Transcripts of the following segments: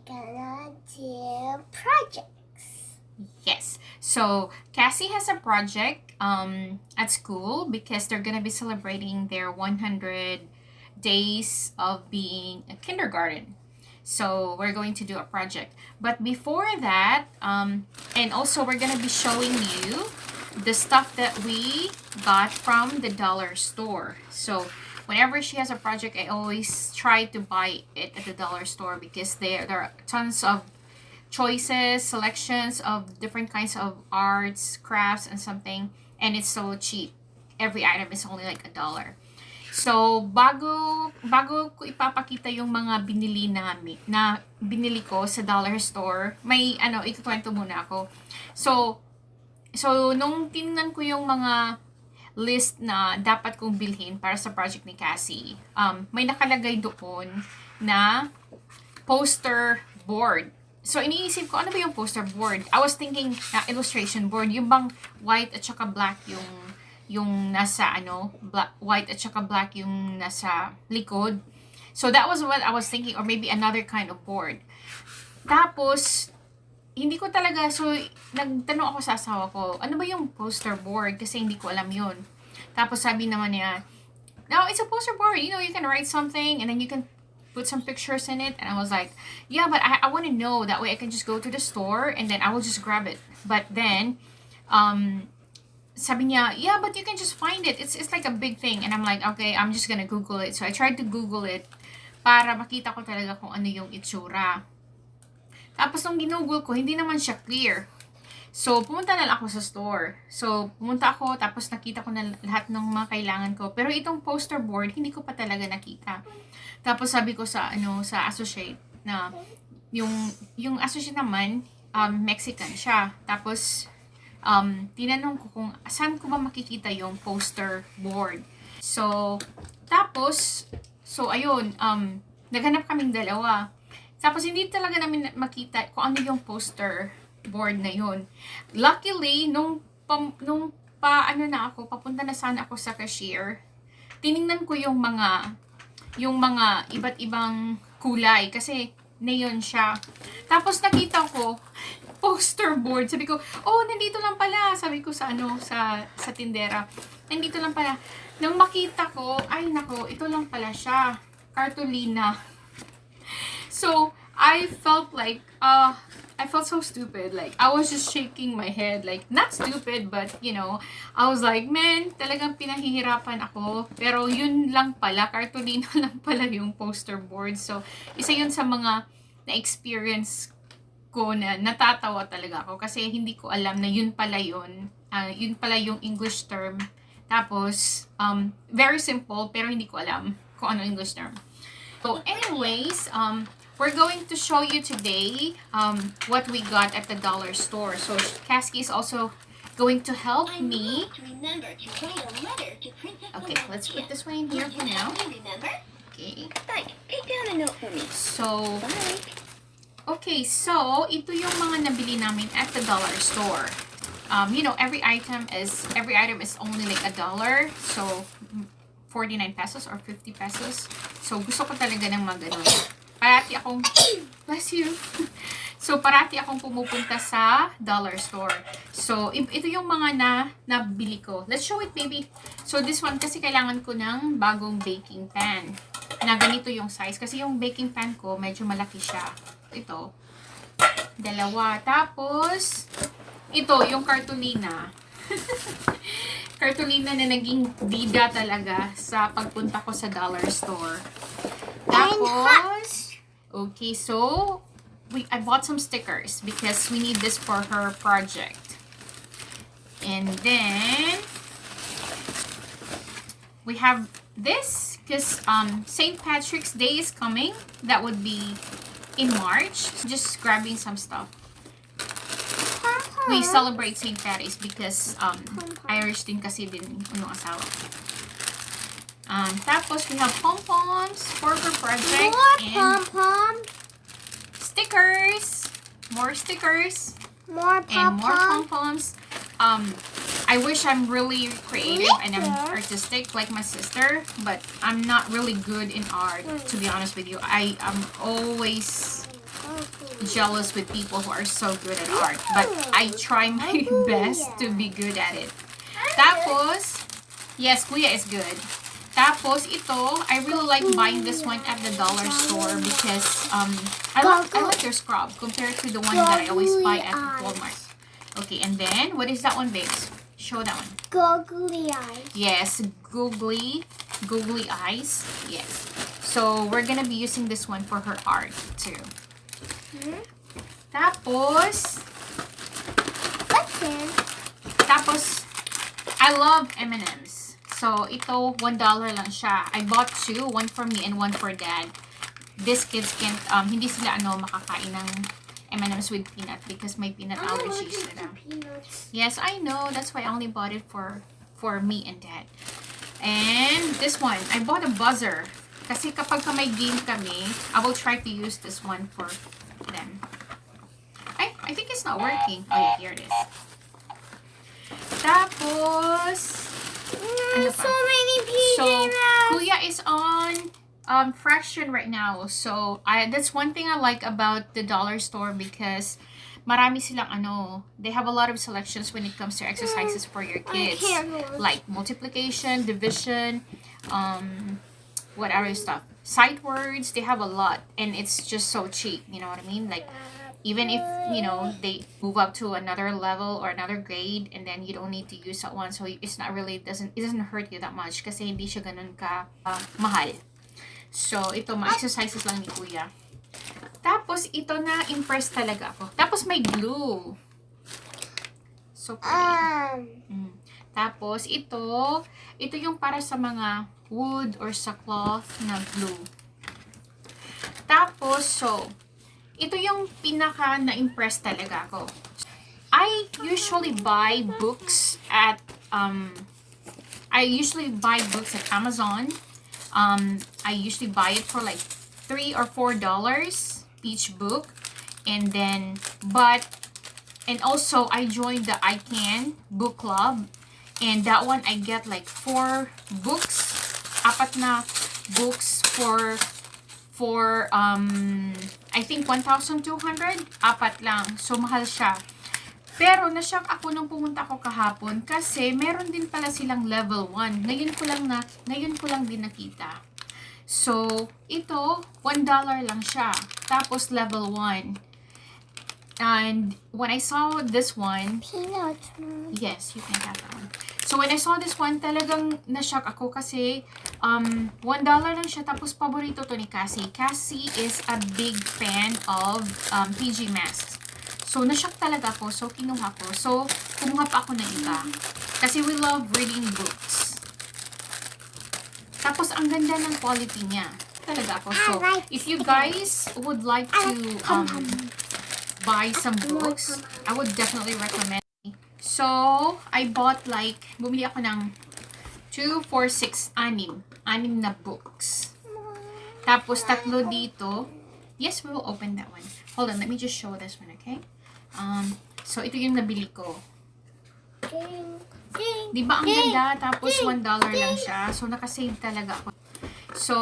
gonna do projects. Yes. So Cassey has a project at school because they're gonna be celebrating their 100 days of being a kindergarten. So we're going to do a project. But before that, and also we're gonna be showing you the stuff that we got from the dollar store. So whenever she has a project, I always try to buy it at the dollar store because there are tons of choices, selections of different kinds of arts, crafts, and something, and it's so cheap. Every item is only like $1. So, bago ko ipapakita yung mga binili ko sa dollar store, may ikukwento muna ako. So nung tingnan ko yung mga list na dapat kong bilhin para sa project ni Cassey, may nakalagay doon na poster board. So, iniisip ko, ano ba yung poster board? I was thinking na illustration board, yung bang white at saka black yung nasa white at saka black yung nasa likod. So that was what I was thinking, or maybe another kind of board. Tapos hindi ko talaga, so nagtanong ako sa asawa ko, ano ba yung poster board, kasi hindi ko alam yun. Tapos sabi naman niya, no, it's a poster board, you can write something and then you can put some pictures in it. And I was like, yeah, but I want to know, that way I can just go to the store and then I will just grab it. But then sabi niya, yeah, but you can just find it. It's like a big thing. And I'm like, okay, I'm just gonna Google it. So I tried to Google it para makita ko talaga kung ano yung itsura. Tapos nung ginugol ko, hindi naman siya clear. So pumunta na lang ako sa store. So pumunta ako, tapos nakita ko na lahat ng mga kailangan ko. Pero itong poster board, hindi ko pa talaga nakita. Tapos sabi ko sa sa associate na yung associate naman, Mexican siya. Tapos tinanong ko kung saan ko ba makikita yung poster board. So, tapos, ayun, naghanap kaming dalawa. Tapos, hindi talaga namin makita kung ano yung poster board na yun. Luckily, papunta na sana ako sa cashier, tiningnan ko yung mga iba't ibang kulay, kasi neon siya. Tapos, nakita ko, poster board. Sabi ko, oh, nandito lang pala. Sabi ko sa tindera. Nandito lang pala. Nang makita ko, ay nako, ito lang pala siya. Cartolina. So, I felt like, I felt so stupid. Like, I was just shaking my head. Like, not stupid, but, I was like, man, talagang pinahihirapan ako. Pero yun lang pala, Cartolina lang pala yung poster board. So, isa yun sa mga na-experience ko na natatawa talaga ako kasi hindi ko alam na yun pala yung English term. Tapos very simple pero hindi ko alam kung ano English term. So anyways, we're going to show you today what we got at the dollar store. So Cassey is also going to help me. Okay, let's put this one in here for now. Okay. Take down a note for me. So okay, so ito yung mga nabili namin at the dollar store. Every item is only like $1. So 49 pesos or 50 pesos. So gusto ko talaga ng mga ganun. Parati akong bless you. So parati akong pumupunta sa dollar store. So ito yung mga nabili ko. Let's show it maybe. So this one kasi kailangan ko ng bagong baking pan. Na ganito yung size kasi yung baking pan ko medyo malaki siya. Ito, dalawa. Tapos, ito, yung Cartolina. Cartolina na naging bida talaga sa pagpunta ko sa dollar store. Tapos, okay, so, I bought some stickers because we need this for her project. And then, we have this because St. Patrick's Day is coming. That would be in March. Just grabbing some stuff. We celebrate St. Patrick's because Irish din kasi din yung asawa. Tapos we have pom-poms for her project. More pom-poms. Stickers. More stickers. More pom-poms. And more pom-poms. I wish I'm really creative and I'm artistic like my sister, but I'm not really good in art, to be honest with you. I am always jealous with people who are so good at art. But I try my best to be good at it. Tapos, yes, Kuya is good. Tapos, ito, I really like buying this one at the dollar store because I like their scrub compared to the one that I always buy at Walmart. Okay, and then, what is that one, babes? Show that one. Googly eyes. Yes, googly eyes. Yes. So, we're gonna be using this one for her art, too. Tapos, What's in? tapos, I love M&M's. So, ito, $1 lang siya. I bought two, one for me and one for dad. These kids can't, hindi sila, makakain ng M&M's with peanut because may peanut allergies to them. Yes, I know. That's why I only bought it for me and dad. And this one, I bought a buzzer. Kasi kapag may game kami, I will try to use this one for them. I think it's not working. Oh, yeah, here it is. Tapos, So many PJ so, Masks. Kuya is on fraction right now. So, that's one thing I like about the dollar store because marami silang they have a lot of selections when it comes to exercises for your kids. Like multiplication, division, what other stuff. Sight words, they have a lot and it's just so cheap, you know what I mean? Like even if, they move up to another level or another grade and then you don't need to use that one. So it's not really, it doesn't hurt you that much kasi hindi siya ganun ka mahal. So ito, mga exercises lang ni Kuya. Tapos ito na impress talaga ako. Tapos may glue. So pretty. Tapos ito yung para sa mga wood or sa cloth na glue. Tapos ito yung pinaka na-impress talaga ako. I usually buy books at Amazon. I usually buy it for like $3 or $4 each book. And also I joined the I Can book club. And that one I get like 4 books. 4 na books for I think 1,200. 4 lang. So mahal siya. Pero na-shock ako nung pumunta ako kahapon kasi meron din pala silang level 1. Ngayon ko lang din nakita. So, ito, $1 lang siya. Tapos, level 1. And, when I saw this one... Peanuts. Yes, you can have that one. So, when I saw this one, talagang na-shock ako kasi $1 lang siya. Tapos, paborito to ni Cassey. Cassey is a big fan of PG Masks. So, na-shock talaga ako. So, kinuha ko. So, kumuha pa ako ng iba. Kasi we love reading books. Tapos, ang ganda ng quality niya. Talaga ako. So, if you guys would like to buy some books, I would definitely recommend. So, I bought bumili ako ng 2, 4, 6, 6 na books. Tapos, 3 dito. Yes, we will open that one. Hold on, let me just show this one, okay? So, ito yung nabili ko. Diba ang ganda? Tapos, $1 lang siya. So, nakasave talaga ako. So,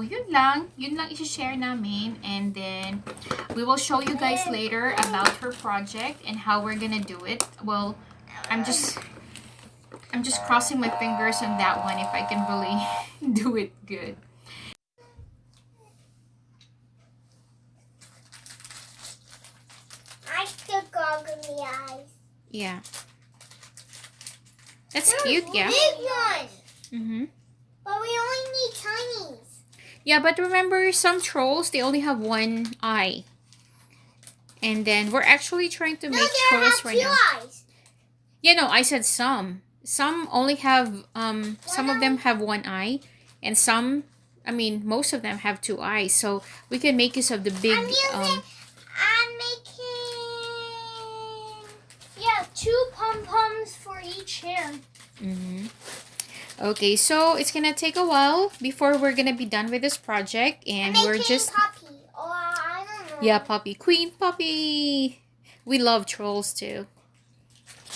yun lang. Yun lang isi-share namin. And then, we will show you guys later about her project and how we're gonna do it. Well, I'm just crossing my fingers on that one if I can really do it good. I still goggly eyes. Yeah. That's cute, yeah. Big one. Mm-hmm. But we only need tinies. Yeah, but remember, some trolls, they only have one eye. And then, we're actually trying to make trolls right now. Eyes. Yeah, no, I said some. Some only have, some of them have one eye. And some, most of them have 2 eyes. So, we can make use of the big, I'm making 2 pom-poms for each hair. Mm-hmm. Okay, so it's gonna take a while before we're gonna be done with this project, and we're just Poppy. Oh, I don't know. yeah, Poppy, Queen Poppy. We love trolls too.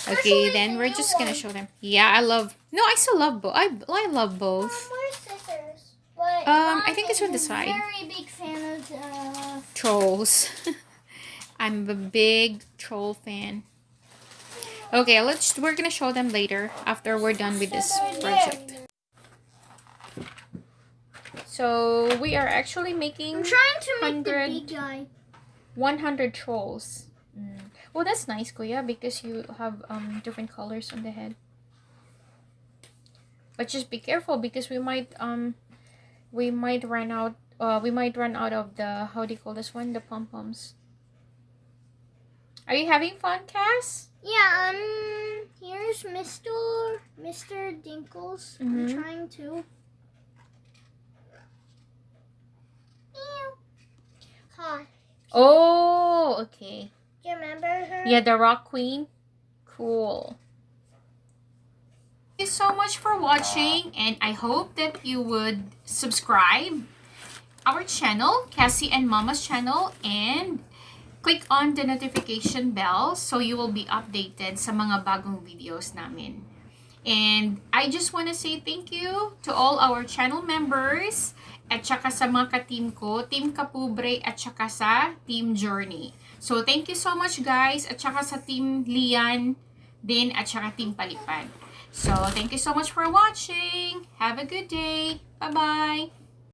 Okay, then we're just gonna show them. Yeah, I still love both. I love both. Where's scissors? But I think it's on the side. Very big fan of Trolls. I'm a big troll fan. Okay, we're gonna show them later after we're done with this project. So we are actually making I'm trying to make the big guy. 100 trolls. Well, that's nice, Kuya, because you have different colors on the head. But just be careful because we might run out of the, how do you call this one, the pom-poms. Are you having fun, Cass? Yeah, here's Mr. Dinkles. I'm trying to. Hi. Oh, okay. Do you remember her? Yeah, the Rock Queen. Cool. Thank you so much for watching, and I hope that you would subscribe our channel, Cassey and Mama's channel, and click on the notification bell so you will be updated sa mga bagong videos namin. And I just want to say thank you to all our channel members at saka sa mga ka-team ko, Team Kapubre at saka sa Team Journey. So thank you so much guys at saka sa Team Lian din at saka Team Palipad. So thank you so much for watching. Have a good day. Bye-bye.